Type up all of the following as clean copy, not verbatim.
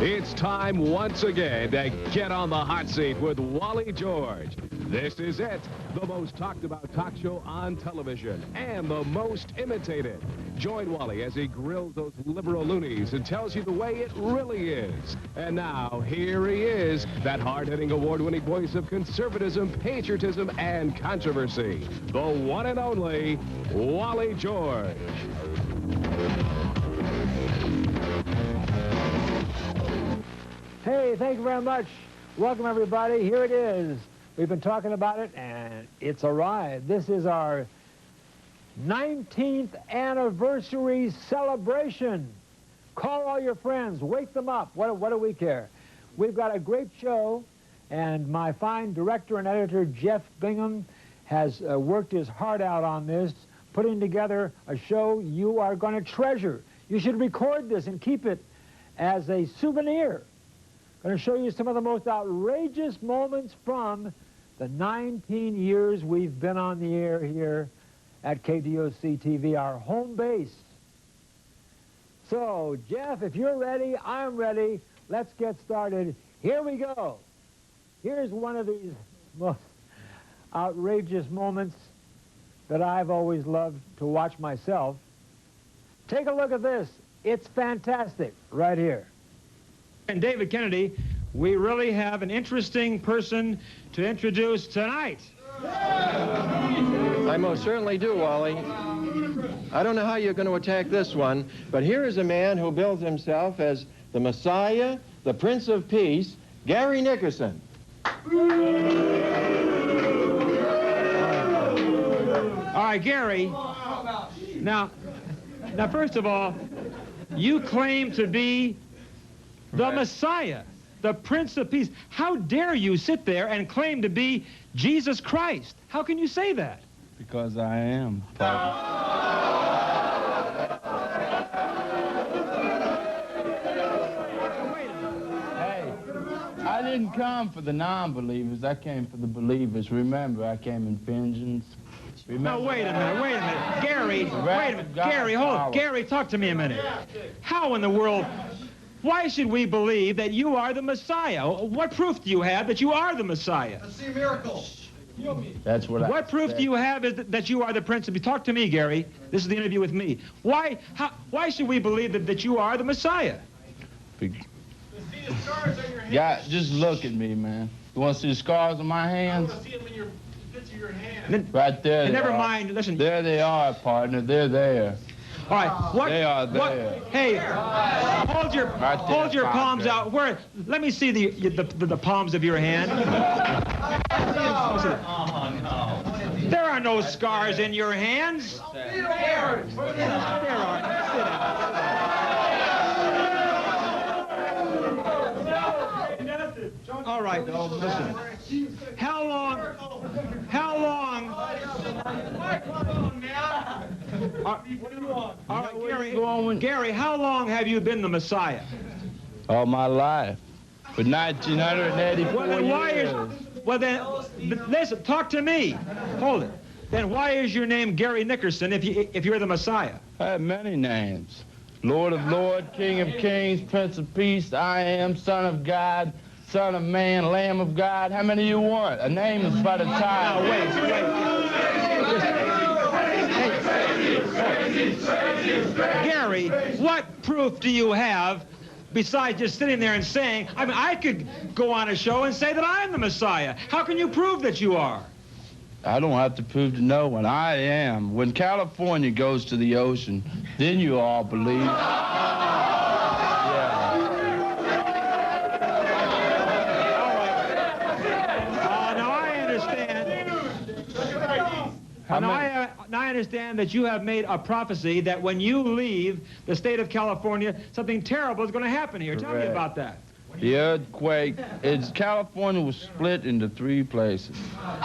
It's time once again to get on the hot seat with Wally George. This is it, the most talked about talk show on television and the most imitated. Join Wally as he grills those liberal loonies and tells you the way it really is. And now, here he is, that hard-hitting award-winning voice of conservatism, patriotism, and controversy. The one and only Wally George. Hey, thank you very much. Welcome, everybody. Here it is. We've been talking about it, and it's arrived. This is our 19th anniversary celebration. Call all your friends. Wake them up. What do we care? We've got a great show, and my fine director and editor, Jeff Bingham, has worked his heart out on this, putting together a show you are going to treasure. You should record this and keep it as a souvenir. I'm going to show you some of the most outrageous moments from the 19 years we've been on the air here at KDOC TV, our home base. So, Jeff, if you're ready, I'm ready. Let's get started. Here we go. Here's one of these most outrageous moments that I've always loved to watch myself. Take a look at this. It's fantastic right here. And David Kennedy, we really have an interesting person to introduce tonight. I most certainly do, Wally. I don't know how you're going to attack this one, but here is a man who bills himself as the Messiah, the Prince of Peace, Gary Nickerson. All right, Gary. Now, first of all, you claim to be the Messiah, the Prince of Peace. How dare you sit there and claim to be Jesus Christ? How can you say that? Because I am. Hey, I didn't come for the non-believers. I came for the believers. Remember, I came in vengeance. No, wait a minute. Gary, wait a minute. Gary, hold on. Gary, talk to me a minute. How in the world... Why should we believe that you are the Messiah? What proof do you have that you are the Messiah? Let's see miracles. That's what proof do you have that you are the Prince of Peace? Talk to me, Gary. This is the interview with me. Why should we believe that you are the Messiah? Yeah, just look at me, man. You want to see the scars on my hands? I want to see them in your bits of your hand. Right there. Never mind. Listen. There they are, partner. They're there. All right. What? They are there. Hey, hold your palms out. Where? Let me see the palms of your hand. There are no scars in your hands. There are. Sit down. All right. Listen. How long? All right, Gary, how long have you been the Messiah? All my life. For 1984 years. Well, then, listen, talk to me. Hold it. Then why is your name Gary Nickerson if you're the Messiah? I have many names. Lord of Lords, King of Kings, Prince of Peace, I am, Son of God, Son of Man, Lamb of God. How many do you want? A name is but a title. Now, wait. Gary, what proof do you have besides just sitting there and saying, I mean, I could go on a show and say that I'm the Messiah. How can you prove that you are? I don't have to prove to no one. I am. When California goes to the ocean, then you all believe. Now I understand that you have made a prophecy that when you leave the state of California, something terrible is going to happen here. Correct. Tell me about that. The earthquake, California was split into 3 places,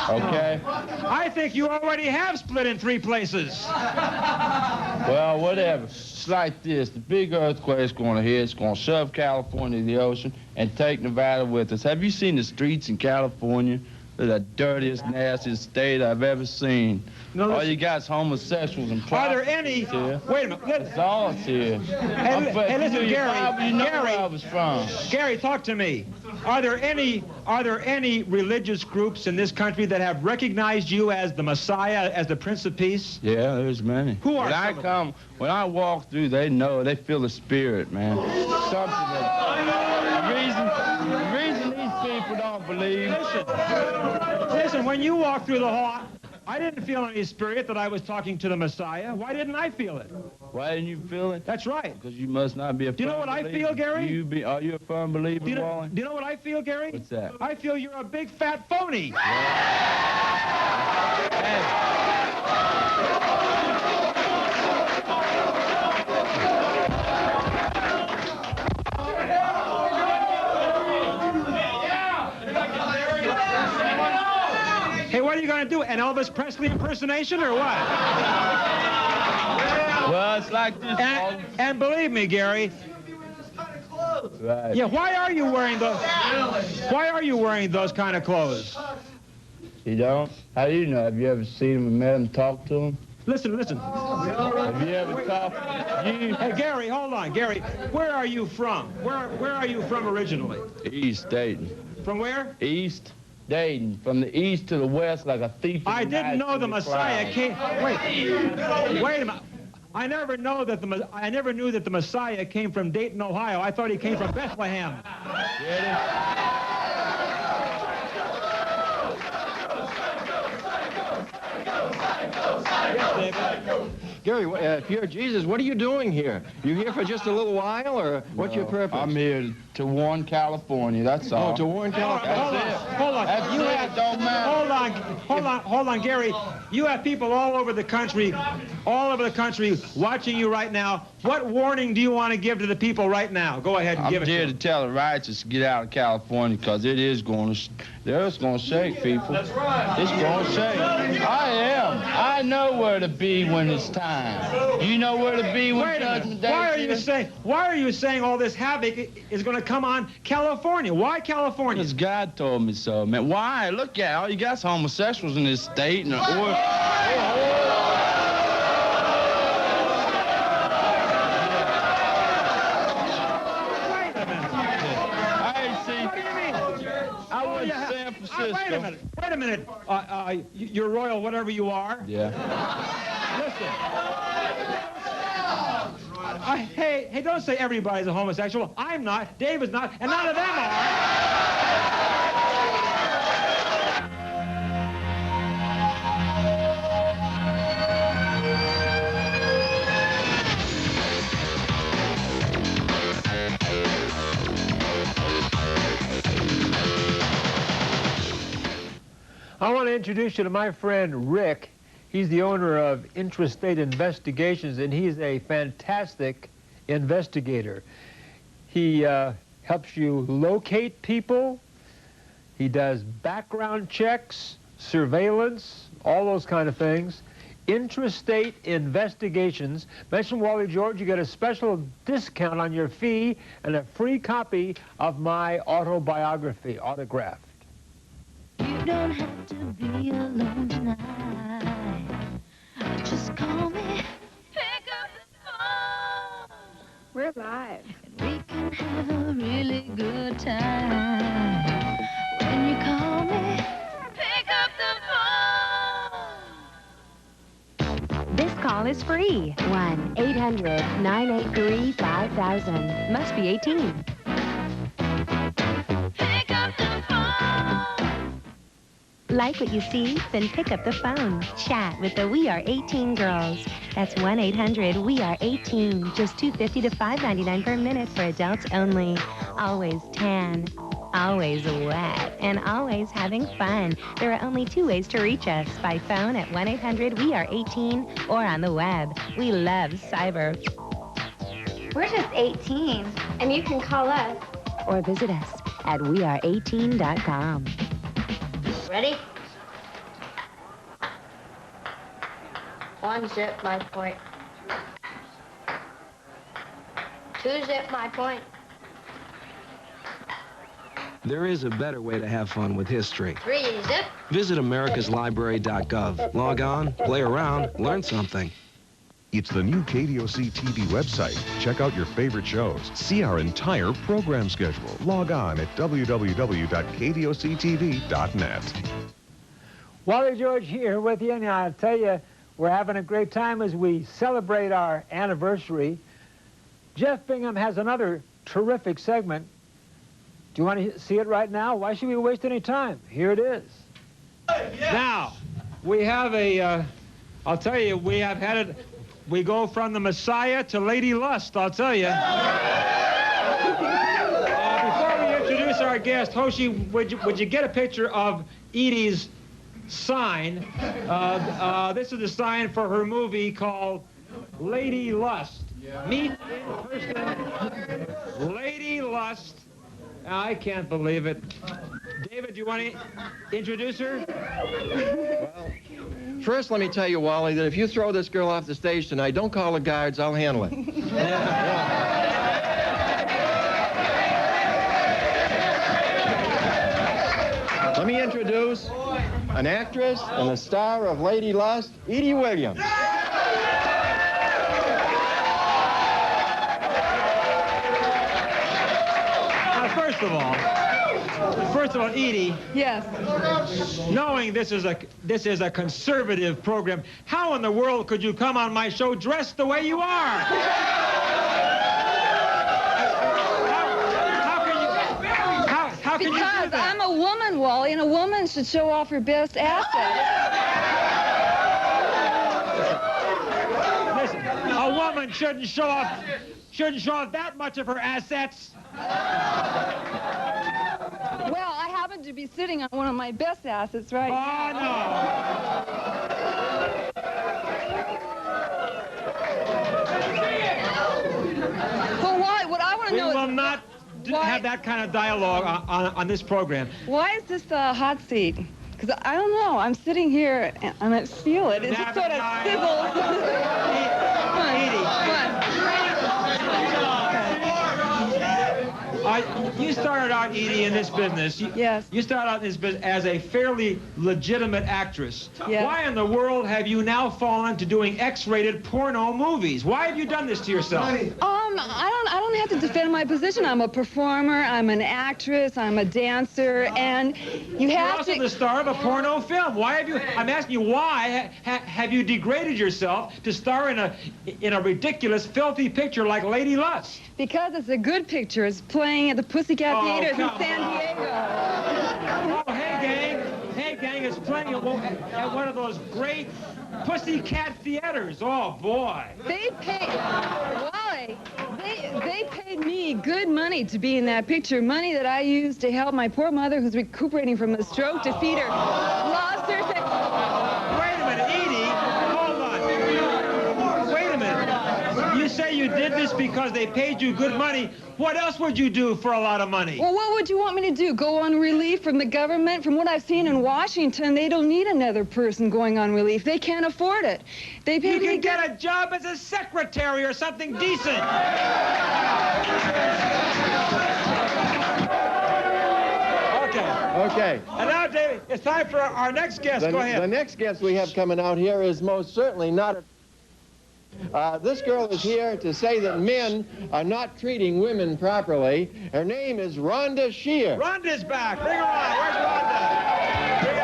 okay? I think you already have split in 3 places. Well, whatever. It's like this. The big earthquake's going to hit. It's going to shove California to the ocean and take Nevada with us. Have you seen the streets in California? the dirtiest, nastiest state I've ever seen. No, All you got is homosexuals and are there prostitutes any? here. Wait a minute. That's all it's here. Hey, listen, Gary. You know Gary. where I was from. Gary, talk to me. Are there any religious groups in this country that have recognized you as the Messiah, as the Prince of Peace? Yeah, there's many. Who are some of them? When I walk through, they know, they feel the spirit, man. Something that, the reason these people don't believe. Listen, when you walk through the hall, I didn't feel any spirit that I was talking to the Messiah. Why didn't I feel it? Why didn't you feel it? That's right. Because you must not be a Do you know what I feel, Gary? Are you a firm believer, Do Wally? you know what I feel, Gary? What's that? I feel you're a big fat phony. Hey, what are you going to do? An Elvis Presley impersonation or what? Well, it's like this, Wally. And believe me, Gary. Right. Yeah, why are you wearing those? Why are you wearing those kind of clothes? You don't? How do you know? Have you ever seen them and met them, talked to them? Listen. Have you ever talked? Hey, Gary, hold on. Gary, where are you from? Where are you from originally? East Dayton. From where? East Dayton. From the east to the west like a thief. I didn't know the Messiah came. Wait a minute. I never knew that the Messiah came from Dayton, Ohio. I thought he came from Bethlehem. Gary, if you're Jesus, what are you doing here? You here for just a little while, or what's your purpose? I'm here to warn California, that's all. Oh, to warn California. Hold on. That's it, don't matter. Hold on, Gary. You have people all over the country watching you right now. What warning do you want to give to the people right now? Go ahead and give it to I'm here them. to tell the righteous to get out of California because it is going to, it's going to shake, people. That's right. It's going to shake. I am. I know where to be when it's time. You know where to be when Wait a Judgment minute. Day. Why are you saying all this havoc is going to come on California? Why California? Because God told me so, man. Why? Look at all you got is homosexuals in this state. Wait a minute. You're royal, whatever you are. Yeah. Listen. Hey, don't say everybody's a homosexual. I'm not, Dave is not, and none of them are. I want to introduce you to my friend Rick. He's the owner of Intrastate Investigations, and he's a fantastic investigator. He helps you locate people. He does background checks, surveillance, all those kind of things. Intrastate Investigations. Mention Wally George, you get a special discount on your fee and a free copy of my autobiography, autographed. You don't have to be alone tonight. Just call me. Pick up the phone. We're live. And we can have a really good time. When you call me, pick up the phone. This call is free. 1-800-983-5000. Must be 18. Pick up the phone. Like what you see? Then pick up the phone. Chat with the We Are 18 girls. That's 1-800-WE-ARE-18. Just $2.50 to $5.99 per minute for adults only. Always tan, always wet, and always having fun. There are only two ways to reach us: by phone at 1-800-WE-ARE-18 or on the web. We love cyber. We're just 18, and you can call us. Or visit us at weare18.com. Ready? 1 zip my point. 2 zip my point. There is a better way to have fun with history. Freeze it. Visit americaslibrary.gov. Log on, play around, learn something. It's the new KDOC TV website. Check out your favorite shows. See our entire program schedule. Log on at www.kdoctv.net. Wally George here with you, and I'll tell you, we're having a great time as we celebrate our anniversary. Jeff Bingham has another terrific segment. Do you want to see it right now? Why should we waste any time? Here it is. Now, we have I'll tell you, we have had it, we go from the Messiah to Lady Lust, I'll tell you. Before we introduce our guest, Hoshi, would you get a picture of Edie's sign? This is the sign for her movie called Lady Lust. Meet in person, Lady Lust. I can't believe it. David, do you want to introduce her? Well, first let me tell you, Wally, that if you throw this girl off the stage tonight, don't call the guards, I'll handle it. Let me introduce an actress and the star of Lady Lust, Edie Williams. First of all, Edie. Yes. Knowing this is a conservative program, how in the world could you come on my show dressed the way you are? How can you do that? Because I'm a woman, Wally, and a woman should show off her best asset. Listen, a woman shouldn't show off that much of her assets. Well, I happen to be sitting on one of my best assets right now. Well, why? What I want to know is... We will not have that kind of dialogue on this program. Why is this the hot seat? Because I don't know. I'm sitting here and I feel it. It just sort of sizzles. Edie. You started out, Edie, in this business. Yes. You started out in this business as a fairly legitimate actress. Yes. Why in the world have you now fallen to doing X-rated porno movies? Why have you done this to yourself? I don't have to defend my position. I'm a performer. I'm an actress. I'm a dancer, and you have You're also the star of a porno film. Why have you? I'm asking you, why have you degraded yourself to star in a ridiculous, filthy picture like Lady Lust? Because it's a good picture. It's playing at the Pussycat Theaters in San Diego. Oh, hey gang, it's playing at one of those great Pussycat Theaters. Oh boy. They paid, Wally, they paid me good money to be in that picture. Money that I used to help my poor mother, who's recuperating from a stroke, to feed her lobsters. Wait a minute, Edie. Hold on. Wait a minute. You say you did this because they paid you good money. What else would you do for a lot of money? Well, what would you want me to do? Go on relief from the government? From what I've seen in Washington, they don't need another person going on relief. They can't afford it. They paid me. You can get a job as a secretary or something decent. Okay. And now, David, it's time for our next guest. Go ahead. The next guest we have coming out here is most certainly not a... this girl is here to say that men are not treating women properly. Her name is Rhonda Shear. Rhonda's back. Bring her on. Where's Rhonda? Bring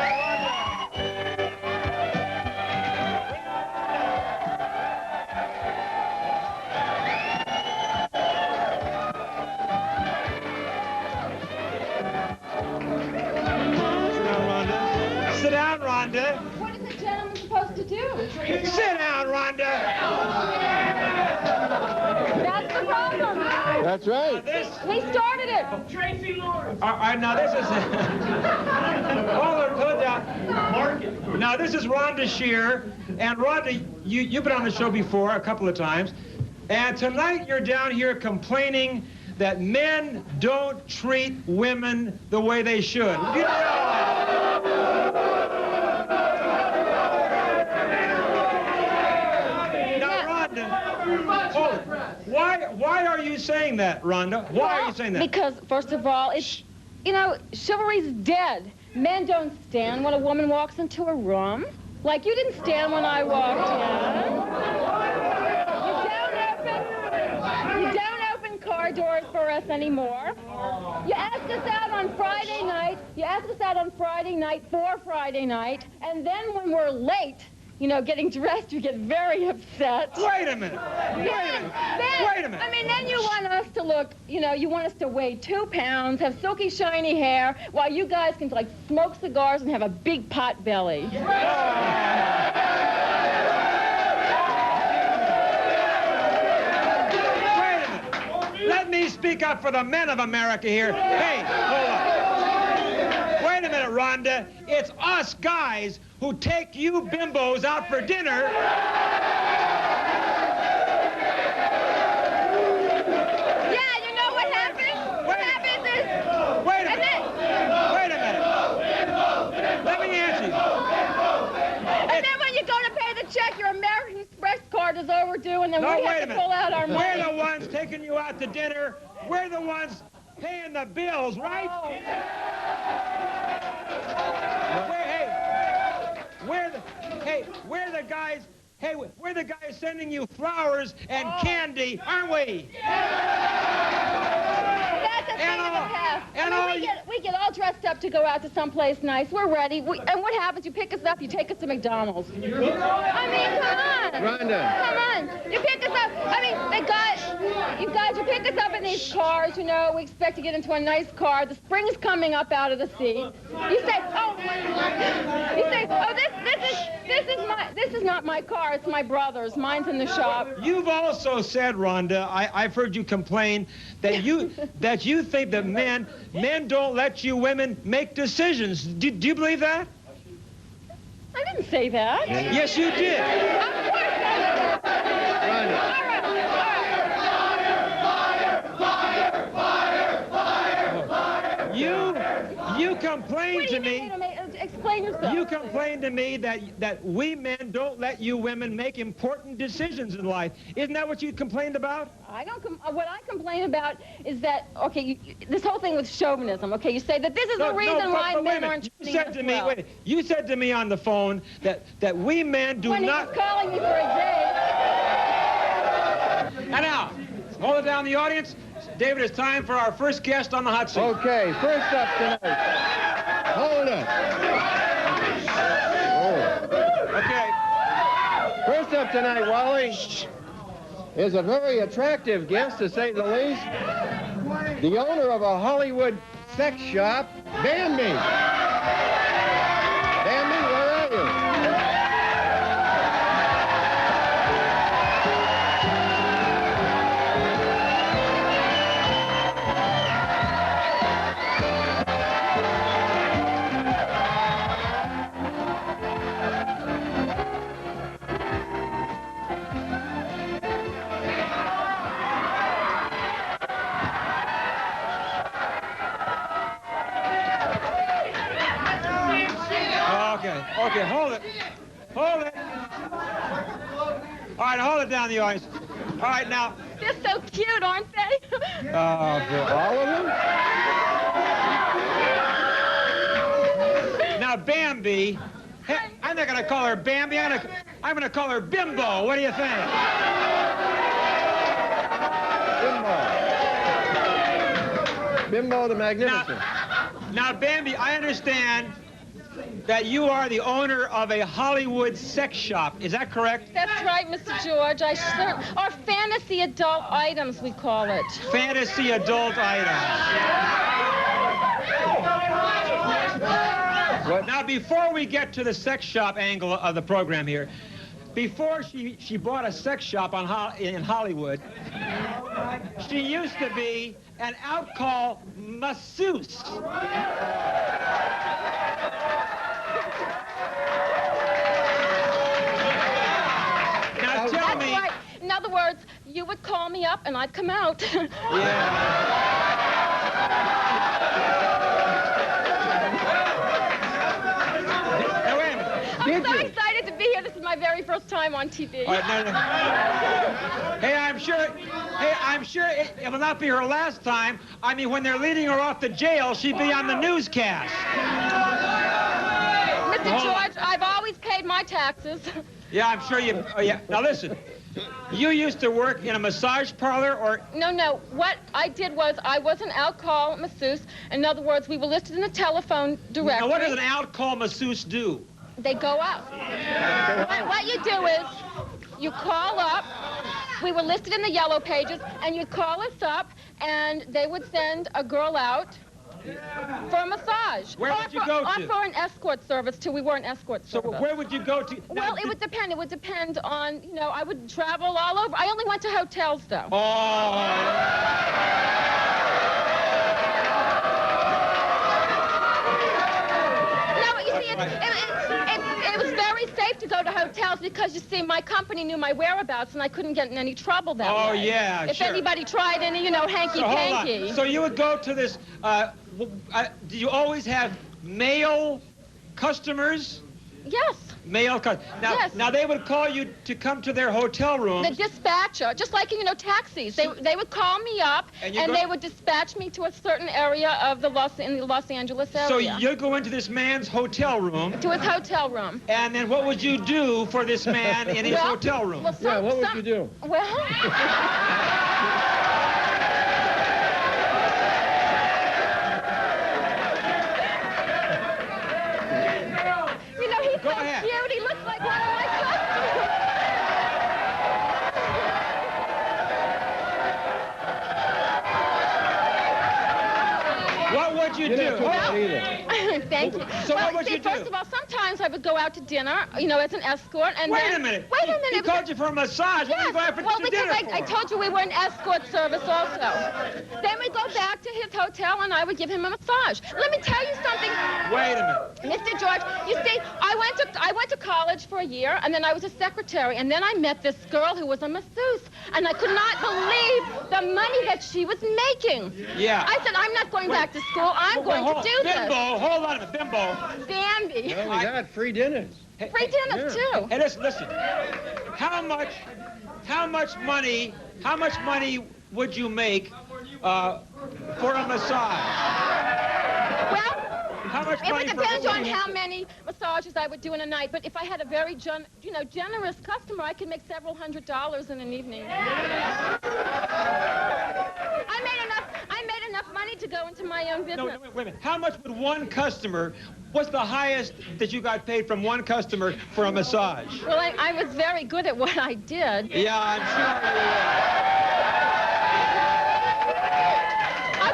on Rhonda. Sit down, Rhonda. What is a gentleman supposed to do? Sit down, Rhonda. That's the problem. That's right. He started it. Tracy Lawrence. All right, now this is... Hold down. Now, this is Rhonda Shear. And Rhonda, you've been on the show before a couple of times. And tonight you're down here complaining that men don't treat women the way they should. You Why are you saying that, Rhonda? Why are you saying that? Because, first of all, it's... you know, chivalry's dead. Men don't stand when a woman walks into a room. Like you didn't stand when I walked in. You don't open car doors for us anymore. You ask us out on Friday night. You ask us out on Friday night for Friday night. And then when we're late, you know, getting dressed, you get very upset. Wait a minute. Wait a minute. I mean, then you want us to look, you know, you want us to weigh 2 pounds, have silky, shiny hair, while you guys can, like, smoke cigars and have a big pot belly. Wait a minute. Let me speak up for the men of America here. Hey, hold on. Wait a minute, Rhonda. It's us guys who take you bimbos out for dinner. Yeah, you know what happens? What happens is... Wait a minute. Wait a minute. Let me answer you. And then when you go to pay the check, your American Express card is overdue, and then we have to pull out our money. We're the ones taking you out to dinner. We're the ones paying the bills, right? We're the guys sending you flowers and candy, aren't we? That's a thing of the past. We get all dressed up to go out to someplace nice. We're ready. And what happens? You pick us up. You take us to McDonald's. I mean, come on. Rhonda. Come on. You pick us up. I mean, you guys, you pick us up in these cars. You know, we expect to get into a nice car. The spring's coming up out of the seat. You say, oh, this is not my car. It's my brother's. Mine's in the shop. You've also said, Rhonda, I've heard you complain that you think that men don't let you women make decisions. Do you believe that? I didn't say that. Yes, you did. Of course I did. You complained to me. Explain yourself. You complained to me that we men don't let you women make important decisions in life. Isn't that what you complained about? What I complain about is that, okay, this whole thing with chauvinism, okay, you say that this is the reason why men aren't treating us well. You said to me on the phone that we men do not... When he was calling me for a date. And now, hold it down, the audience. David, it's time for our first guest on the hot seat. Okay, first up tonight. Hold it. Oh. Okay. First up tonight, Wally, is a very attractive guest, to say the least. The owner of a Hollywood sex shop, Bambi. Bambi, where are you? Okay, hold it. Hold it. All right, hold it down, the audience. All right, now. They're so cute, aren't they? All of them? Now, Bambi. Hey, I'm not going to call her Bambi. I'm going to call her Bimbo. What do you think? Bimbo. Bimbo the Magnificent. Now, Bambi, I understand that you are the owner of a Hollywood sex shop. Is that correct? That's right, Mr. George. Or fantasy adult items, we call it. Fantasy adult items. What? Now, before we get to the sex shop angle of the program here, before she bought a sex shop in Hollywood, she used to be an out-call masseuse. Now tell me... Right. In other words, you would call me up and I'd come out. Now, wait a minute. I'm so excited to be here. This is my very first time time on TV. All right, no. Hey, I'm sure it will not be her last time. I mean, when they're leading her off to jail, she'd be on the newscast. Mr. George, I've always paid my taxes. Yeah, I'm sure you... Oh, yeah. Now, listen. You used to work in a massage parlor or... No. What I did was I was an alcohol masseuse. In other words, we were listed in the telephone directory. Now, what does an alcohol masseuse do? They go out. What you do is you call up. We were listed in the yellow pages, and you'd call us up, and they would send a girl out for a massage. Where would you go to? Or for an escort service, too. We were an escort service. So where would you go to? Well, it would depend. It would depend on, you know, I would travel all over. I only went to hotels, though. It was very safe to go to hotels because, you see, my company knew my whereabouts and I couldn't get in any trouble that way. Oh, yeah, If sure. anybody tried any, you know, hanky-panky. So you would go to this, do you always have male customers? Yes. Male customers. Yes. Now they would call you to come to their hotel room. The dispatcher, just like, you know, taxis. They would call me up and they would dispatch me to a certain area of the Los Angeles area. So you go into this man's hotel room. To his hotel room. And then what would you do for this man in his hotel room? Well, what would you do? Well... Go ahead. Cute. He looks like one of my customers. What would you do? Thank you. So well, what would see, you do? first of all, sometimes I would go out to dinner, you know, as an escort, and Wait then... a minute. Wait a minute. He called you for a massage. What are you going out Well, to because dinner for? I told you we were an escort service also. Then we'd go back to his hotel, and I would give him a massage. Let me tell you something. Wait a minute. Mr. George, you see, I went to college for a year, and then I was a secretary, and then I met this girl who was a masseuse, and I could not believe the money that she was making. Yeah. I said, I'm not going back to school. I'm going to do this. Bimbo, hold on a minute, Bimbo. Bambi. Well, we got free dinners. Free dinners, too. Hey, listen. How much money would you make for a massage? Well, how much it money would depend on how many massages I would do in a night. But if I had a very, generous customer, I could make several $100s in an evening. I made enough money to go into my own business. No, wait a minute. How much would one customer? What's the highest that you got paid from one customer for a massage? Well, I was very good at what I did. Yeah, I'm sure you were.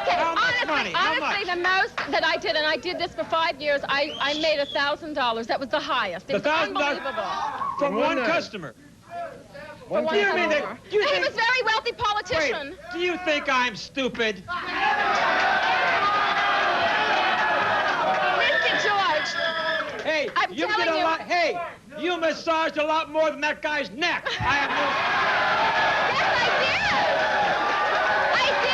Okay, How much money? How honestly, much? the most that I did, and I did this for 5 years, I made $1,000. That was the highest. It was unbelievable. From one customer. For one Do you mean customer. that? He was a very wealthy politician. Wait, do you think I'm stupid? Mr. George. Hey, I'm you telling did a you. lot. Hey, you massaged a lot more than that guy's neck. Yes, I did.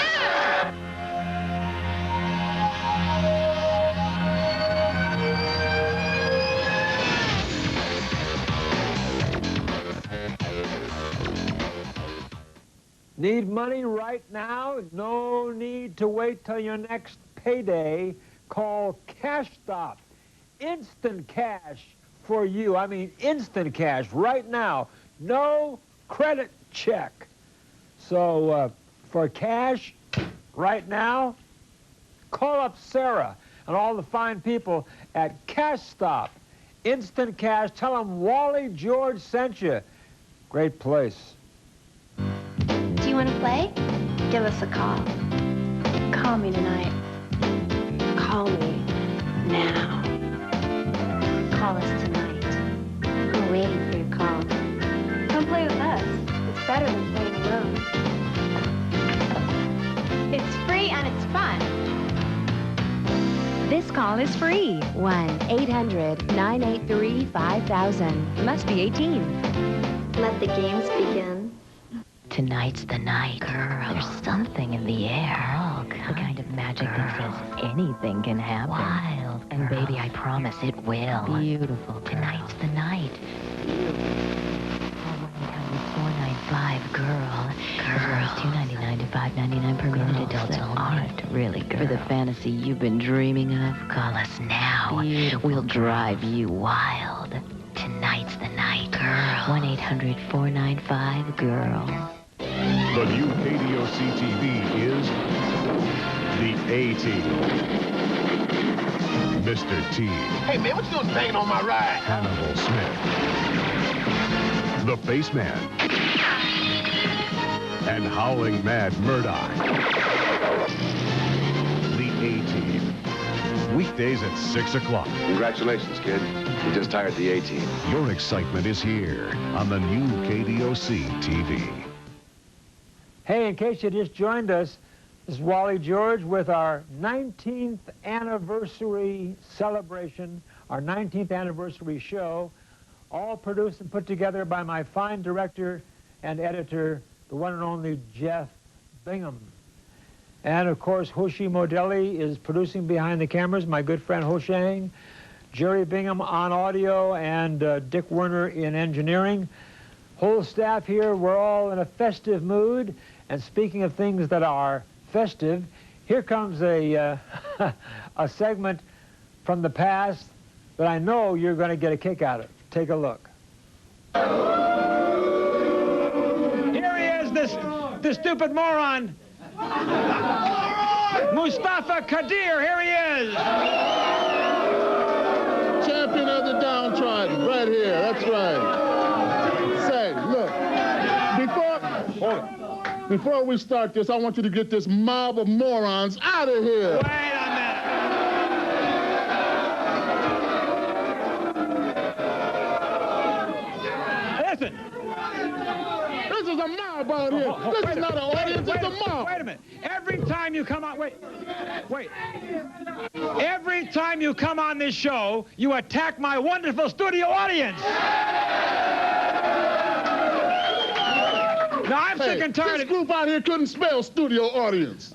Need money right now? No need to wait till your next payday. Call Cash Stop. Instant cash for you. I mean, instant cash right now. No credit check. So for cash right now, call up Sarah and all the fine people at Cash Stop. Instant cash. Tell them Wally George sent you. Great place. Do you want to play? Give us a call. Call me tonight. Call me now. Call us tonight. We're waiting for your call. Come play with us. It's better than playing alone. It's free and it's fun. This call is free. 1-800-983-5000. Must be 18. Let the games begin. Tonight's the night. Girl. There's something in the air. Oh, the kind of magic that says anything can happen. Wild. And baby, I promise it will. Beautiful. Tonight's the night. Beautiful. girl. As well as $2.99 to $5.99 per minute. Adults only. Aren't really girl. For the fantasy you've been dreaming of, call us now. We'll drive you wild. Tonight's the night. Girl. 1-800-495-GIRL. The new KDOC TV is the A-Team. Mr. T. Hey, man, what you doing banging on my ride? Hannibal Smith. The Faceman. And Howling Mad Murdoch. The A-Team. Weekdays at 6 o'clock. Congratulations, kid. You just hired the A-Team. Your excitement is here on the new KDOC TV. Hey, in case you just joined us, this is Wally George with our 19th anniversary celebration, our 19th anniversary show, all produced and put together by my fine director and editor, the one and only Jeff Bingham. And of course, Hoshi Modelli is producing behind the cameras, my good friend Hoshang, Jerry Bingham on audio, and Dick Werner in engineering. Whole staff here, we're all in a festive mood. And speaking of things that are festive, here comes a segment from the past that I know you're going to get a kick out of. Take a look. Here he is, this stupid moron. Mustafa Kadir, here he is. Champion of the downtrodden, right here, that's right. Say, look, before we start this, I want you to get this mob of morons out of here. Wait a minute. Listen. This is a mob out here. This is not an audience, it's a mob. Wait a minute. Every time you come on, wait. Every time you come on this show, you attack my wonderful studio audience. Now, I'm sick and tired of... This group out here couldn't spell studio audience.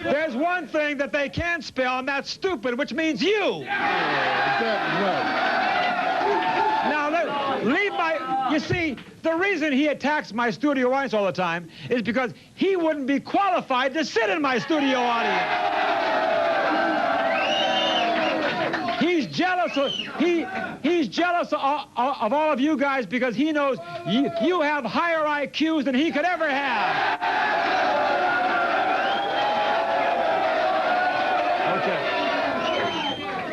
There's one thing that they can spell, and that's stupid, which means you. Now, leave my... You see, the reason he attacks my studio audience all the time is because he wouldn't be qualified to sit in my studio audience. He's jealous of of all of you guys because he knows you have higher IQs than he could ever have. Okay.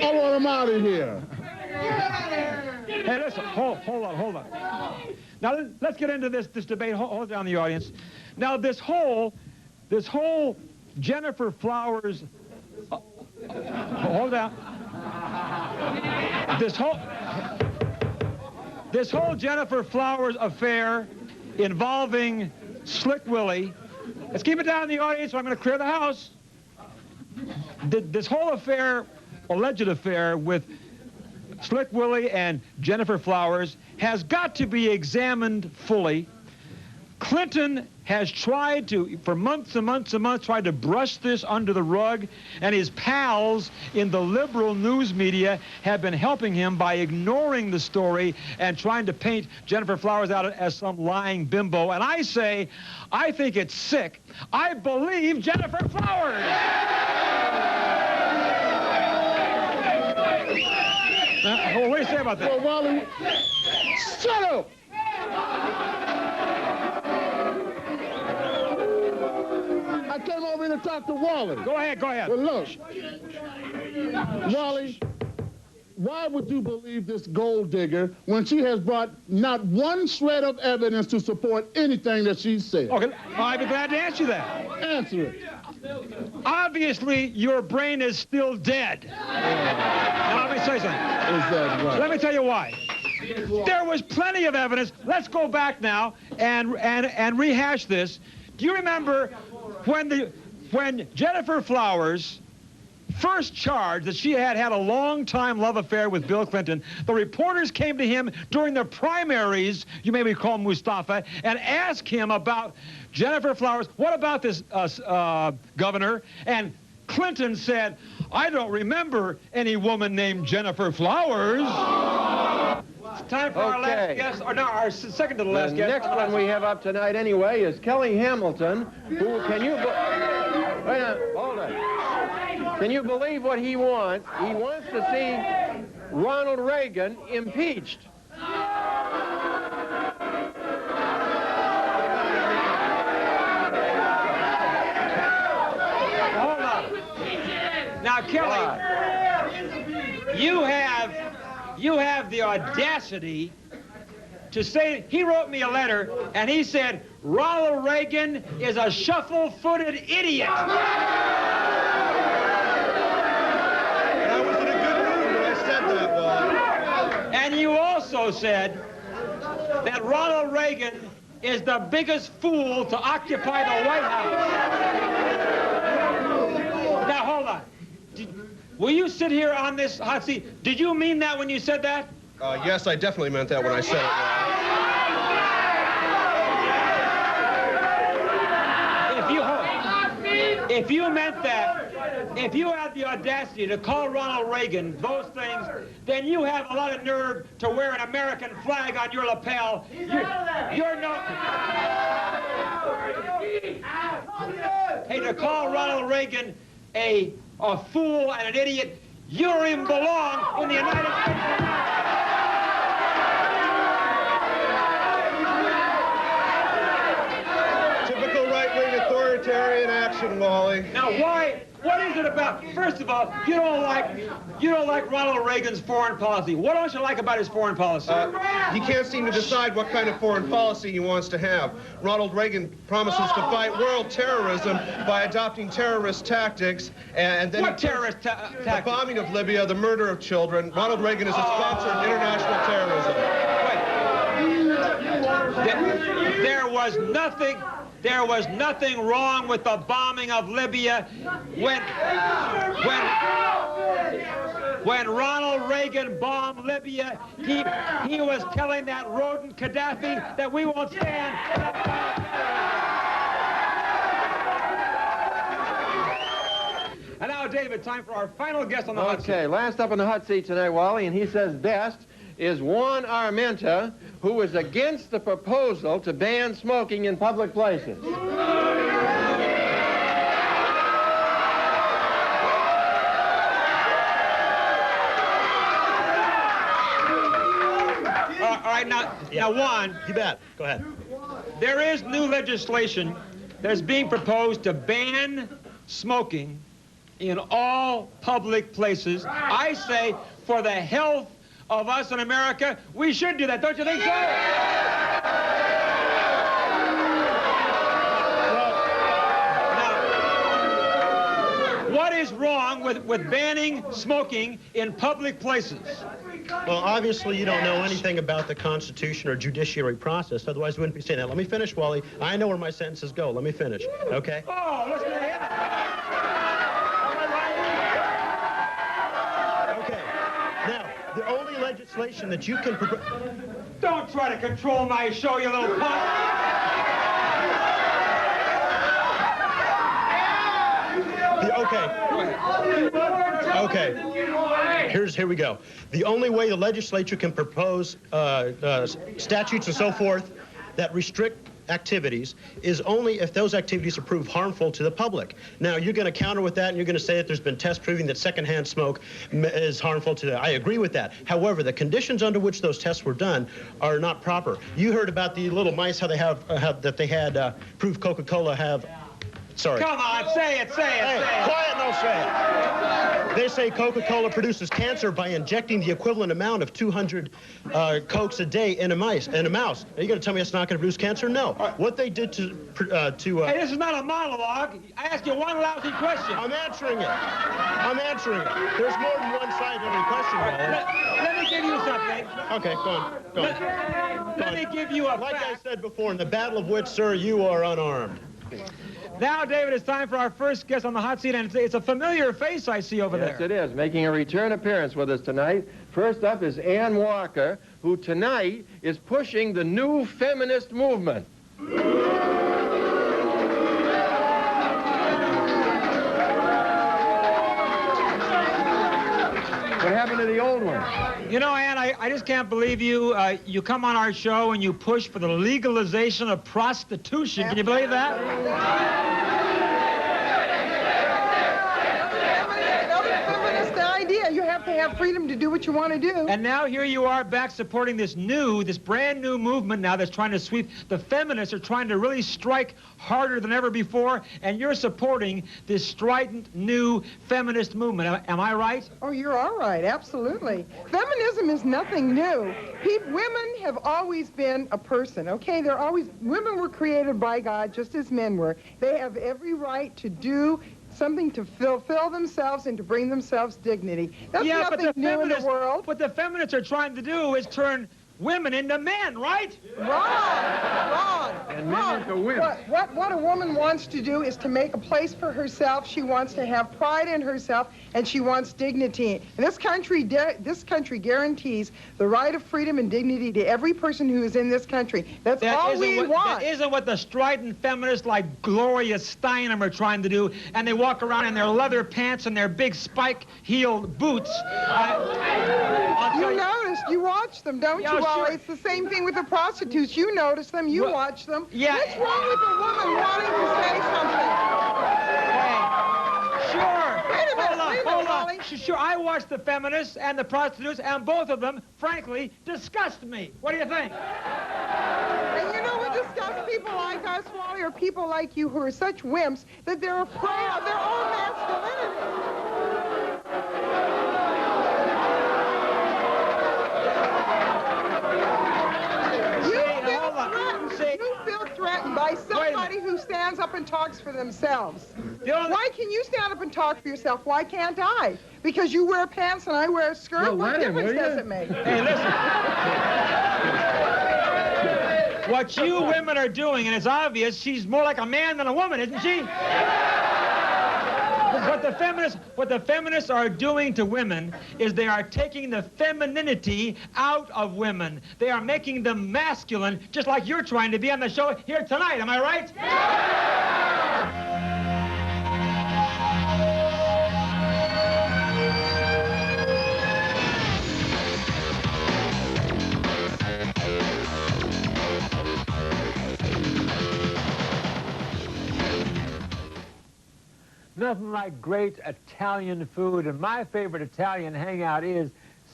I want him out of here. Hey, listen, hold on. Now let's get into this debate. Hold down the audience. Now this whole Jennifer Flowers. Hold down. This whole Jennifer Flowers affair involving Slick Willie. Let's keep it down in the audience, or I'm going to clear the house. This whole affair, alleged affair with Slick Willie and Jennifer Flowers, has got to be examined fully. Clinton has tried to, for months and months and months, tried to brush this under the rug, and his pals in the liberal news media have been helping him by ignoring the story and trying to paint Jennifer Flowers out as some lying bimbo. And I say, I think it's sick. I believe Jennifer Flowers. What do you say about that? Well, Wally, shut up! I came over here to talk to Wally. Go ahead. Well, look, Wally, why would you believe this gold digger when she has brought not one shred of evidence to support anything that she said? Okay, I'd be glad to answer that. Answer it. Obviously, your brain is still dead. Now, let me say something. Is that right? Let me tell you why. There was plenty of evidence. Let's go back now and rehash this. Do you remember when Jennifer Flowers first charged that she had a long-time love affair with Bill Clinton, the reporters came to him during the primaries, you may recall Mustafa, and asked him about Jennifer Flowers. What about this governor? And Clinton said, I don't remember any woman named Jennifer Flowers. time for our last guest, or no, our second to the last guest. The next one we have up tonight anyway is Kelly Hamilton, who, can you... Wait a minute, hold on. Can you believe what he wants? He wants to see Ronald Reagan impeached. Hold on. Now, Kelly, you have the audacity to say, he wrote me a letter, and he said, Ronald Reagan is a shuffle-footed idiot. I was in a good mood when I said that, Wally. And you also said that Ronald Reagan is the biggest fool to occupy the White House. Now, hold on. Will you sit here on this hot seat? Did you mean that when you said that? Yes, I definitely meant that when I said it. If you meant that, if you had the audacity to call Ronald Reagan those things, then you have a lot of nerve to wear an American flag on your lapel. You're no... Hey, to call Ronald Reagan a fool and an idiot, you don't even belong in the United States. Typical right-wing authoritarian action, Wally. Now, why? What is it about? First of all, you don't like Ronald Reagan's foreign policy. What don't you like about his foreign policy? He can't seem to decide what kind of foreign policy he wants to have. Ronald Reagan promises to fight world terrorism by adopting terrorist tactics, and then... What terrorist tactics? The bombing of Libya, the murder of children. Ronald Reagan is a sponsor of international terrorism. Wait. There was nothing wrong with the bombing of Libya when Ronald Reagan bombed Libya. He was telling that rodent Gaddafi that we won't stand. And now, David, time for our final guest on the hot seat. Okay, last up on the hot seat tonight, Wally, and he says best, is Juan Armenta, who is against the proposal to ban smoking in public places. All right, now, Juan. You bet. Go ahead. There is new legislation that's being proposed to ban smoking in all public places. I say, for the health of us in America, we should do that. Don't you think so? Now, what is wrong with banning smoking in public places? Well, obviously, you don't know anything about the Constitution or judiciary process. Otherwise, you wouldn't be saying that. Let me finish, Wally. I know where my sentences go. Let me finish, okay? Oh, let's get ahead. Okay. Now, the only legislation that you can... Don't try to control my show, you little punk. Okay. Here we go. The only way the legislature can propose statutes and so forth that restrict activities is only if those activities are proved harmful to the public. Now, you're going to counter with that, and you're going to say that there's been tests proving that secondhand smoke is harmful to... I agree with that. However, the conditions under which those tests were done are not proper. You heard about the little mice, how they that they had proved Coca-Cola have... Sorry. Come on, say it. Hey, quiet, no say it. They say Coca-Cola produces cancer by injecting the equivalent amount of 200 Cokes a day in a mouse. Are you going to tell me it's not going to produce cancer? No. What they did to Hey, this is not a monologue. I asked you one lousy question. I'm answering it. There's more than one side to every question, Let me give you something. Okay, go on. Let me give you a Like fact. I said before, in the battle of wits, sir, you are unarmed. Now, David, it's time for our first guest on the hot seat, and it's a familiar face I see over there. Yes, it is, making a return appearance with us tonight. First up is Ann Walker, who tonight is pushing the new feminist movement. What happened to the old one. You know, Ann, I just can't believe you. You come on our show and you push for the legalization of prostitution. Can you believe that? You have to have freedom to do what you want to do. And now here you are back supporting this brand new movement now that's trying to sweep. The feminists are trying to really strike harder than ever before, and you're supporting this strident new feminist movement. Am I right? Oh, you're all right. Absolutely. Feminism is nothing new. Women have always been a person, okay? Women were created by God just as men were. They have every right to do something to fulfill themselves and to bring themselves dignity. That's nothing new in the world. What the feminists are trying to do is turn women into men, right? Wrong. And men into women. What a woman wants to do is to make a place for herself. She wants to have pride in herself, and she wants dignity. And this country guarantees the right of freedom and dignity to every person who is in this country. That's all we want. That isn't what the strident feminists like Gloria Steinem are trying to do, and they walk around in their leather pants and their big spike-heeled boots. You watch them, don't you, Wally? Sure. It's the same thing with the prostitutes. You notice them, you watch them. Yeah. What's wrong with a woman wanting to say something? Sure. Wait a minute, Wally. Sure, I watch the feminists and the prostitutes, and both of them, frankly, disgust me. What do you think? And you know what disgusts people like us, Wally, or people like you who are such wimps that they're afraid of their own masculinity. You feel threatened by somebody who stands up and talks for themselves. Why can you stand up and talk for yourself? Why can't I? Because you wear pants and I wear a skirt? Well, what difference does it make? Hey, listen. What you women are doing, and it's obvious, she's more like a man than a woman, isn't she? What the feminists are doing to women is they are taking the femininity out of women. They are making them masculine, just like you're trying to be on the show here tonight. Am I right? Nothing like great Italian food, and my favorite Italian hangout is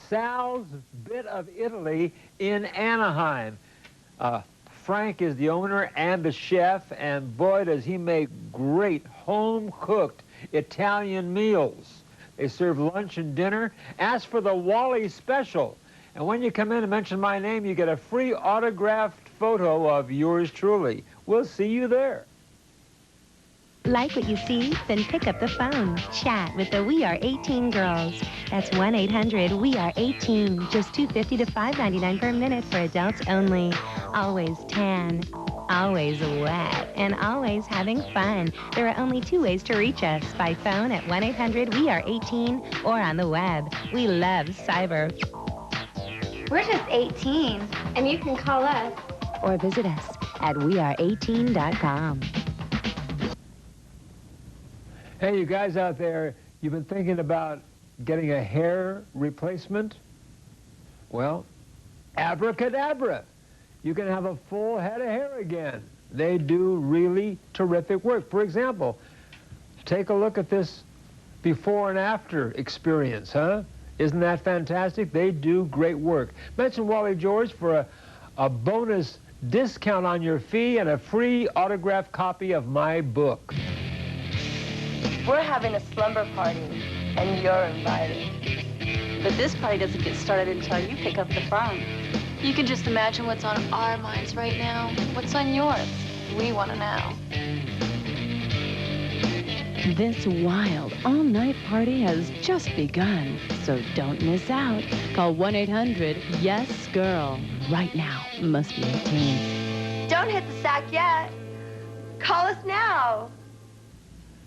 Sal's Bit of Italy in Anaheim. Frank is the owner and the chef, and boy, does he make great home-cooked Italian meals. They serve lunch and dinner. Ask for the Wally special, and when you come in and mention my name, you get a free autographed photo of yours truly. We'll see you there. Like what you see? Then pick up the phone. Chat with the We Are 18 girls. That's 1-800-WE-ARE-18. Just $2.50 to $5.99 per minute for adults only. Always tan, always wet, and always having fun. There are only two ways to reach us: by phone at 1-800-WE-ARE-18 or on the web. We love cyber. We're just 18, and you can call us. Or visit us at weare18.com. Hey, you guys out there, you've been thinking about getting a hair replacement? Well, abracadabra. You can have a full head of hair again. They do really terrific work. For example, take a look at this before and after experience, huh? Isn't that fantastic? They do great work. Mention Wally George for a bonus discount on your fee and a free autographed copy of my book. We're having a slumber party, and you're invited. But this party doesn't get started until you pick up the phone. You can just imagine what's on our minds right now. What's on yours? We want to know. This wild all-night party has just begun, so don't miss out. Call 1-800-YES-GIRL right now. Must be 18. Don't hit the sack yet. Call us now.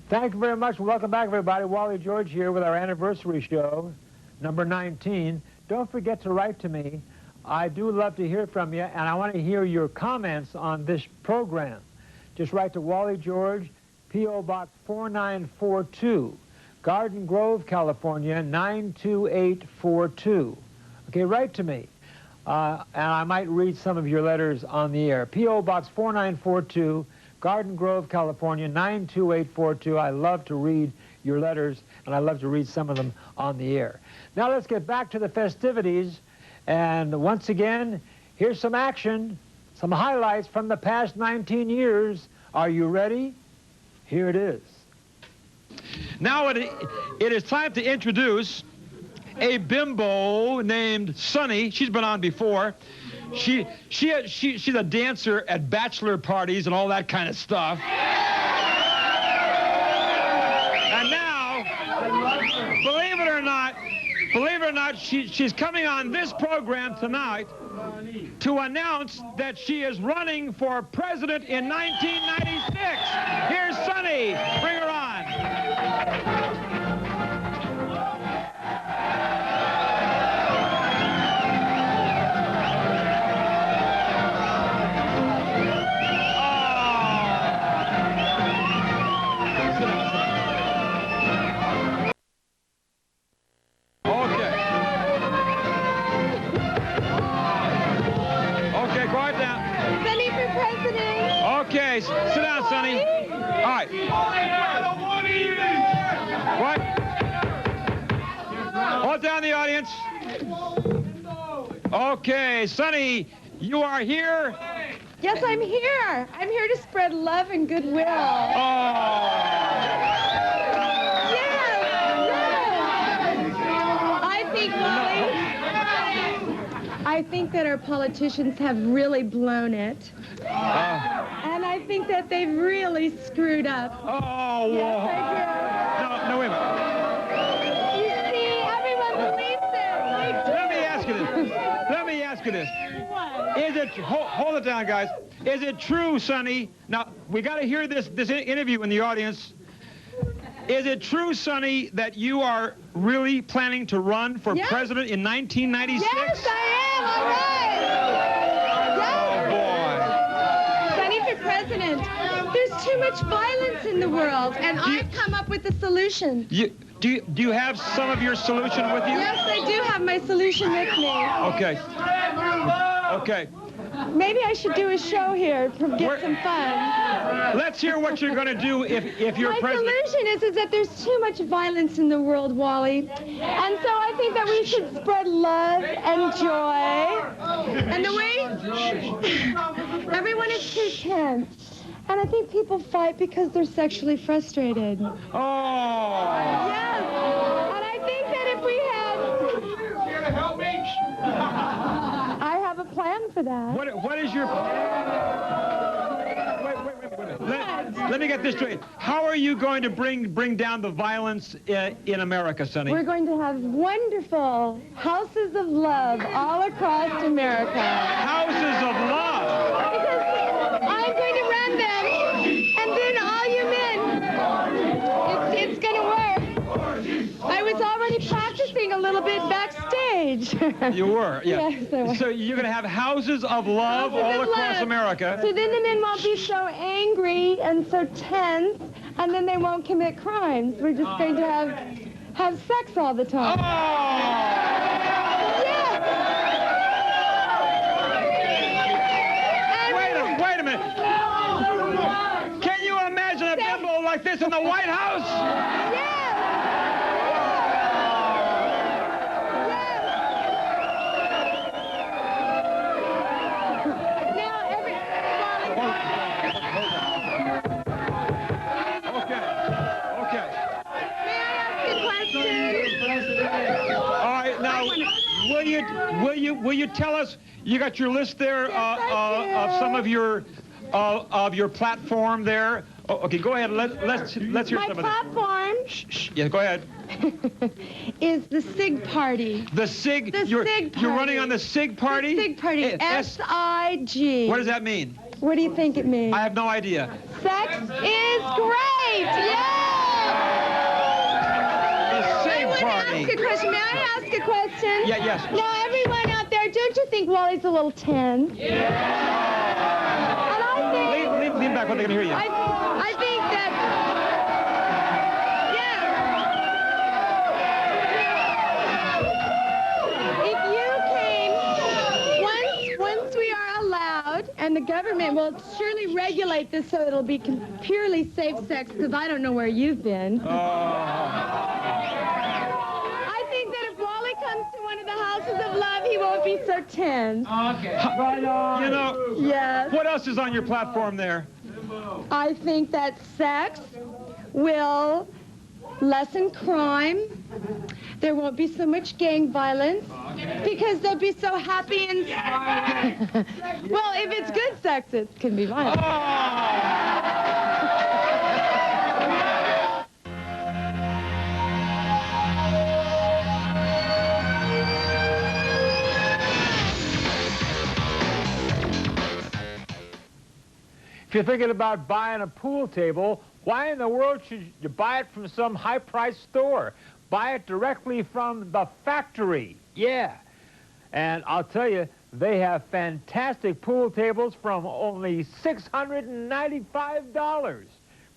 Thank you very much. Welcome back, everybody. Wally George here with our anniversary show, number 19. Don't forget to write to me. I do love to hear from you, and I want to hear your comments on this program. Just write to Wally George, P.O. Box 4942. Garden Grove, California, 92842. Okay, write to me. And I might read some of your letters on the air. P.O. Box 4942, Garden Grove, California, 92842. I love to read your letters, and I love to read some of them on the air. Now let's get back to the festivities. And once again, here's some action, some highlights from the past 19 years. Are you ready? Here it is. Now it is time to introduce a bimbo named Sunny. She's been on before. She's a dancer at bachelor parties and all that kind of stuff. And now, believe it or not, she's coming on this program tonight to announce that she is running for president in 1996. Here's Sunny. Bring her on. Okay, sit down, Sonny. All right. What? Hold down the audience. Okay, Sonny, you are here? Yes, I'm here. I'm here to spread love and goodwill. I think that our politicians have really blown it. And I think that they've really screwed up. Oh, yes, I do. No, wait a minute. You see, everyone believes it. Let me ask you this. Is it, hold it down, guys. Is it true, Sonny? Now, we got to hear this interview in the audience. Is it true, Sonny, that you are really planning to run for president in 1996? Yes, I am. All right. Yes. Oh, boy. Sonny for president. There's too much violence in the world, and I've come up with a solution. Do you have some of your solution with you? Yes, I do have my solution with me. Okay. Okay. Maybe I should do a show here to get some fun. Let's hear what you're going to do if you're president. My solution is that there's too much violence in the world, Wally. And so I think that we should spread love and joy. And the way everyone is too tense. And I think people fight because they're sexually frustrated. Oh. Yes. And I think that if we had... You here to help me? I have a plan for that. What is your... Wait. Let me get this straight. How are you going to bring down the violence in America, Sonny? We're going to have wonderful houses of love all across America. Houses of love? Because I'm going to run them, and then all you men, it's going to work. I was already practicing a little bit backstage. You were, yeah. Yes, I was. So you're going to have houses of love all across America. So then the men won't be so angry and so tense, and then they won't commit crimes. We're just going to have sex all the time. Oh! Yes! Wait a minute. Can you imagine a bimbo like this in the White House? Yes! Will you tell us? You got your list there of some of your platform there. Oh, okay, go ahead. Let's hear some of that. My platform. Shh. Yeah, go ahead. Is the SIG Party. The SIG. The SIG Party. You're running on the SIG Party. The SIG Party. S-I-G. What does that mean? What do you think it means? I have no idea. Sex is great. Yeah. Party. Ask a question. May I ask a question? Yeah, yes. Now, everyone out there, don't you think Wally's a little tense? Yeah. And I think... Lean back where they can hear you. I think that... the government will surely regulate this so it'll be purely safe sex, because I don't know where you've been. I think that if Wally comes to one of the houses of love, he won't be so tense. Okay. Right on. You know, yes. What else is on your platform there? I think that sex will lessen crime. There won't be so much gang violence because they'll be so happy and... Well, if it's good sex, it can be violent. If you're thinking about buying a pool table, why in the world should you buy it from some high-priced store? Buy it directly from the factory. Yeah. And I'll tell you, they have fantastic pool tables from only $695.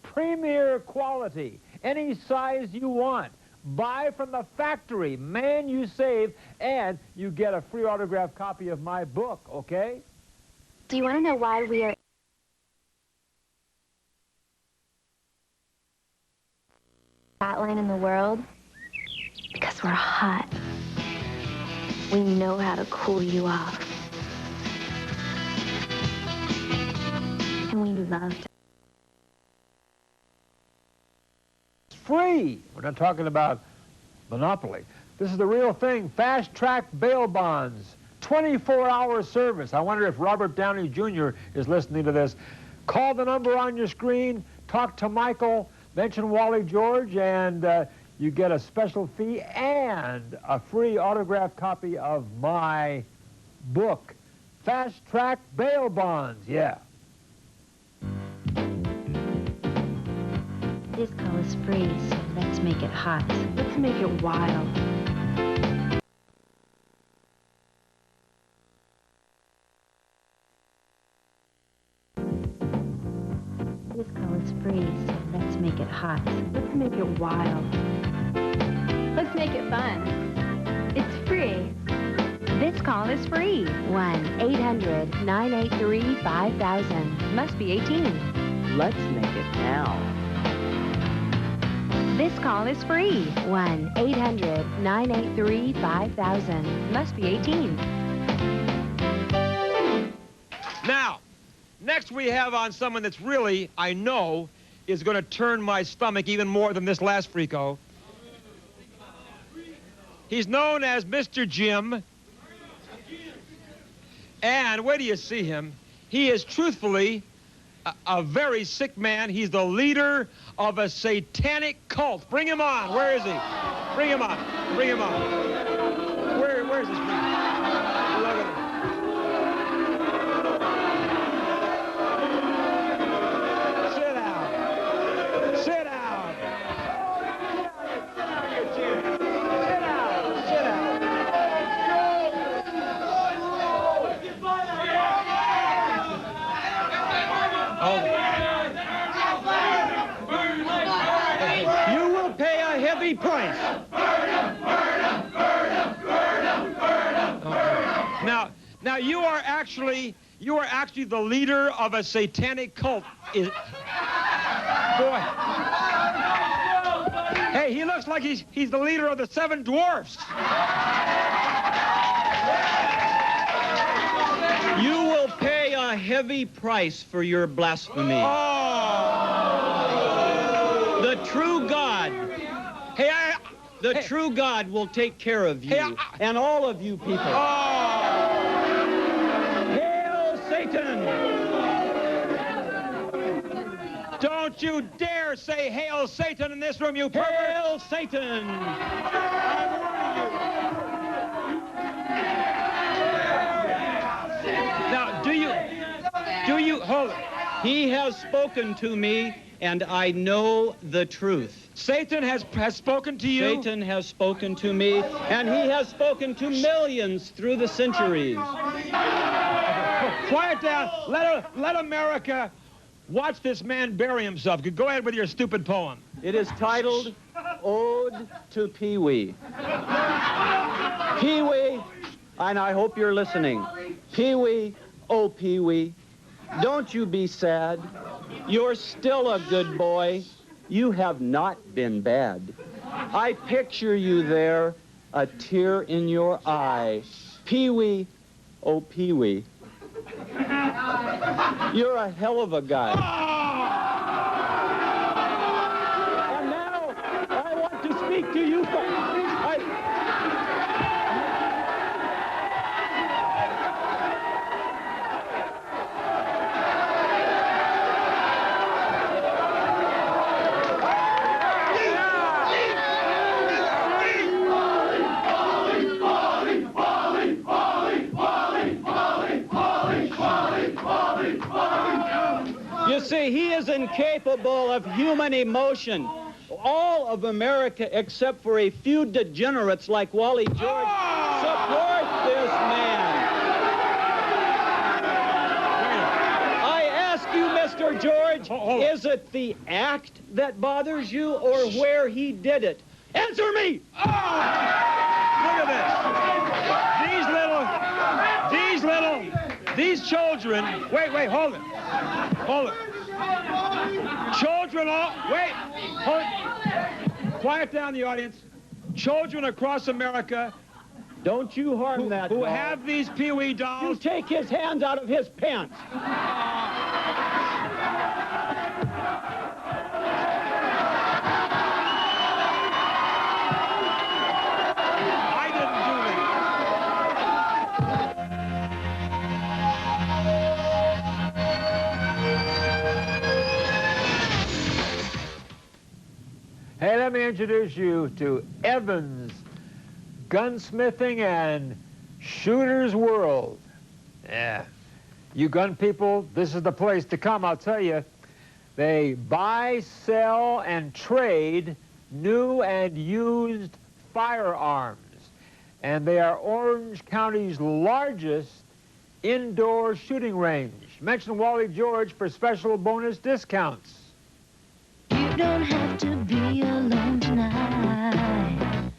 Premier quality, any size you want. Buy from the factory. Man, you save, and you get a free autographed copy of my book, okay? Do you want to know why we are hotline in the world? Because we're hot. We know how to cool you off. And we love to. It's free. We're not talking about monopoly. This is the real thing. Fast-track bail bonds. 24-hour service. I wonder if Robert Downey Jr. is listening to this. Call the number on your screen. Talk to Michael. Mention Wally George, and you get a special fee and a free autographed copy of my book, Fast Track Bail Bonds. Yeah. This call is free, so let's make it hot. Let's make it wild. This call is free, so let's make it hot. Let's make it wild. Let's make it fun. It's free. This call is free. 1-800-983-5000. Must be 18. Let's make it now. This call is free. 1-800-983-5000. Must be 18. Now, next we have on someone that's really, I know, is going to turn my stomach even more than this last freako. He's known as Mr. Jim. And where do you see him? He is truthfully a very sick man. He's the leader of a satanic cult. Bring him on. Where is he? Bring him on. Bring him on. Where's this man? Look at him. Sit down. Sit down. You will pay a heavy price. Now you are actually the leader of a satanic cult. Boy. Hey, he looks like he's the leader of the Seven Dwarfs. You will pay a heavy price for your blasphemy. The true God. The true God will take care of you and all of you people. Hail Satan! Don't you dare say Hail Satan in this room, you pervert! Hail Satan! Now, do you, hold it. He has spoken to me, and I know the truth. Satan has spoken to you? Satan has spoken to me, and he has spoken to millions through the centuries. Quiet down. Let America watch this man bury himself. Go ahead with your stupid poem. It is titled Ode to Pee-wee. Pee-wee, and I hope you're listening. Pee-wee, oh Pee-wee, Don't you be sad. You're still a good boy. You have not been bad. I picture you there, a tear in your eye. Pee-wee, oh Pee-wee. You're a hell of a guy. And now, I want to speak to you. You see, he is incapable of human emotion. All of America, except for a few degenerates like Wally George, support this man. I ask you, Mr. George, is it the act that bothers you or where he did it? Answer me! Look at this. These children, wait, hold it. Hold it. Children hold it. Quiet down, the audience. Children across America. Don't you harm that who dog. have these Pee-wee dolls. You take his hands out of his pants. I didn't do that. Hey, let me introduce you to Evans Gunsmithing and Shooter's World. Yeah. You gun people, this is the place to come, I'll tell you. They buy, sell, and trade new and used firearms. And they are Orange County's largest indoor shooting range. Mention Wally George for special bonus discounts. You don't have to be alone tonight.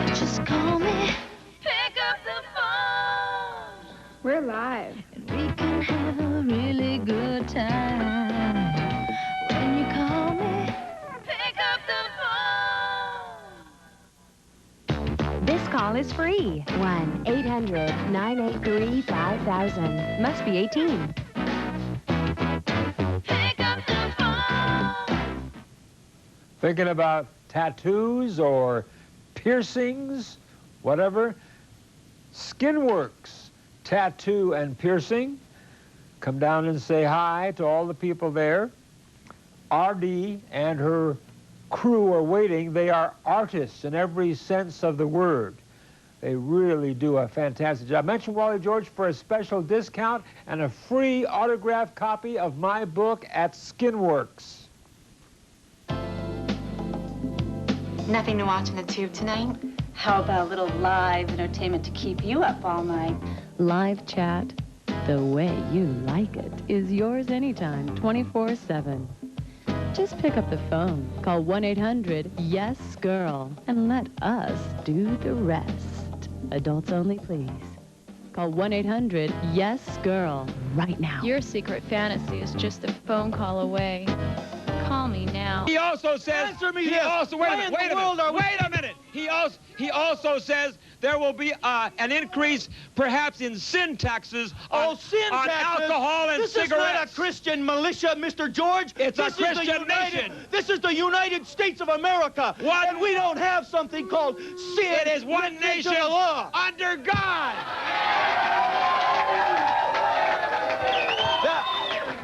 Just call me. Pick up the phone. We're live. And we can have a really good time. When you call me, pick up the phone. This call is free. 1-800-983-5000. Must be 18. Pick up the phone. Thinking about tattoos or piercings, whatever? Skinworks Tattoo and Piercing. Come down and say hi to all the people there. RD and her crew are waiting. They are artists in every sense of the word. They really do a fantastic job. Mention Wally George for a special discount and a free autographed copy of my book at Skinworks. Nothing to watch on the tube tonight? How about a little live entertainment to keep you up all night? Live chat, the way you like it, is yours anytime, 24/7. Just pick up the phone, call 1-800-YES-GIRL, and let us do the rest. Adults only, please. Call 1-800-YES-GIRL right now. Your secret fantasy is just a phone call away. Call me now. He also says. Answer me he this. Also, wait a minute. Wait a minute. He also says there will be an increase, perhaps, in sin taxes on alcohol and this cigarettes. This is not a Christian militia, Mr. George. It's a Christian nation. This is the United States of America, and we don't have something called sin. It is one nation under God.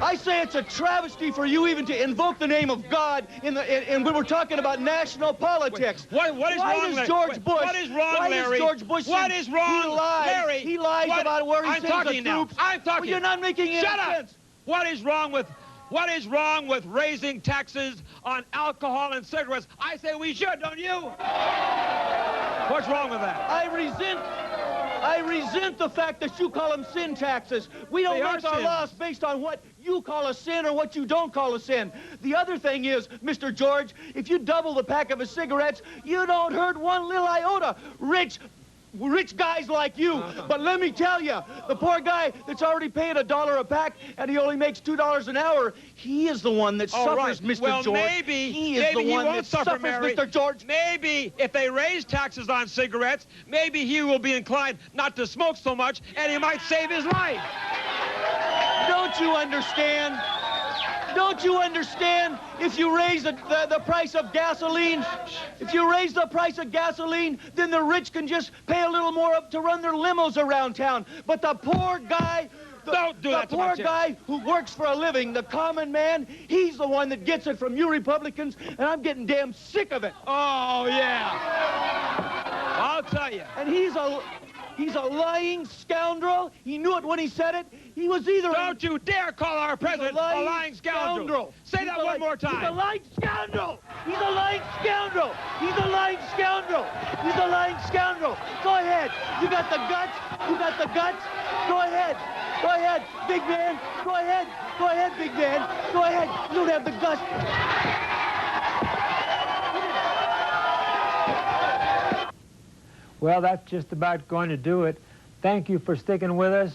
I say it's a travesty for you even to invoke the name of God in when we're talking about national politics. What is wrong, Larry? George Bush? What is wrong, Larry? Why is George Bush? What is wrong, he lies. Larry? He lies about where he sends the troops. I'm talking. Well, you're not making any sense. Shut up. What is wrong with raising taxes on alcohol and cigarettes? I say we should, don't you? What's wrong with that? I resent the fact that you call them sin taxes. We don't make our laws based on what you call a sin or what you don't call a sin. The other thing is, Mr. George, if you double the pack of his cigarettes, you don't hurt one little iota. Rich rich guys like you. But let me tell you, the poor guy that's already paying $1 a pack and he only makes $2 an hour, he is the one that suffers, Mr. Well, George. maybe he is the one won't that suffer, suffers, Mary. Mr. George. Maybe if they raise taxes on cigarettes, maybe he will be inclined not to smoke so much, and he might save his life. Don't you understand? Don't you understand? If you raise the price of gasoline, if you raise the price of gasoline, then the rich can just pay a little more up to run their limos around town. But the poor guy, the poor guy who works for a living, the common man, he's the one that gets it from you Republicans, and I'm getting damn sick of it. Oh, yeah. I'll tell you. And he's a lying scoundrel. He knew it when he said it. He was either... Don't you dare call our president a lying scoundrel. Say that one more time. He's a lying scoundrel. He's a lying scoundrel. He's a lying scoundrel. He's a lying scoundrel. Go ahead. You got the guts. You got the guts. Go ahead. Go ahead, big man. Go ahead. Go ahead, big man. Go ahead. You don't have the guts. Well, that's just about going to do it. Thank you for sticking with us,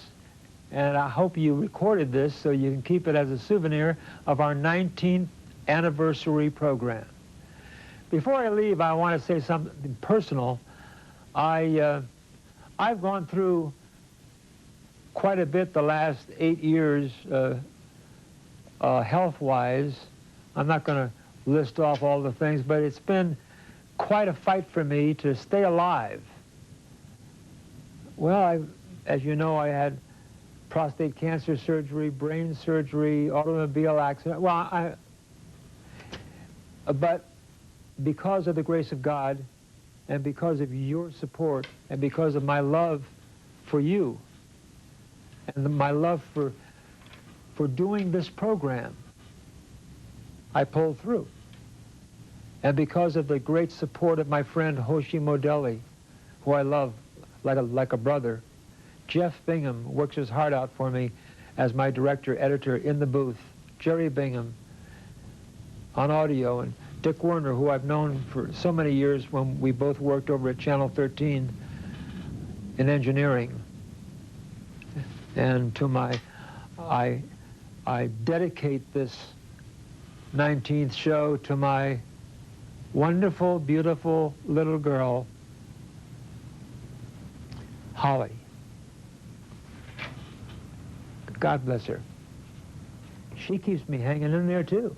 and I hope you recorded this so you can keep it as a souvenir of our 19th anniversary program. Before I leave, I want to say something personal. I've gone through quite a bit the last 8 years health-wise. I'm not going to list off all the things, but it's been quite a fight for me to stay alive. Well, as you know, I had prostate cancer surgery, brain surgery, automobile accident. Well, but because of the grace of God and because of your support and because of my love for you and my love for doing this program, I pulled through. And because of the great support of my friend Hoshi Modelli, who I love like a brother, Jeff Bingham works his heart out for me as my director, editor in the booth, Jerry Bingham on audio, and Dick Werner, who I've known for so many years when we both worked over at Channel 13 in engineering. And to I dedicate this 19th show to my wonderful, beautiful little girl, Holly. God bless her. She keeps me hanging in there too.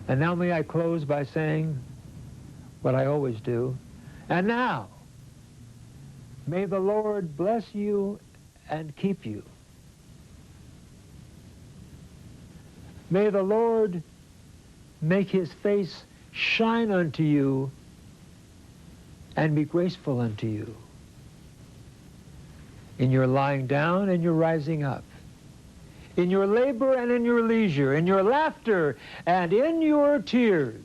And now may I close by saying what I always do. And now, may the Lord bless you and keep you. May the Lord make his face shine unto you and be graceful unto you in your lying down and your rising up, in your labor and in your leisure, in your laughter and in your tears,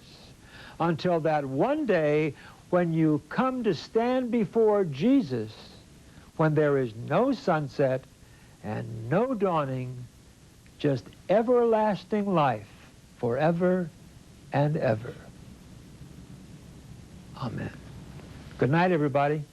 until that one day when you come to stand before Jesus, when there is no sunset and no dawning, just everlasting life forever and ever. Amen. Good night, everybody.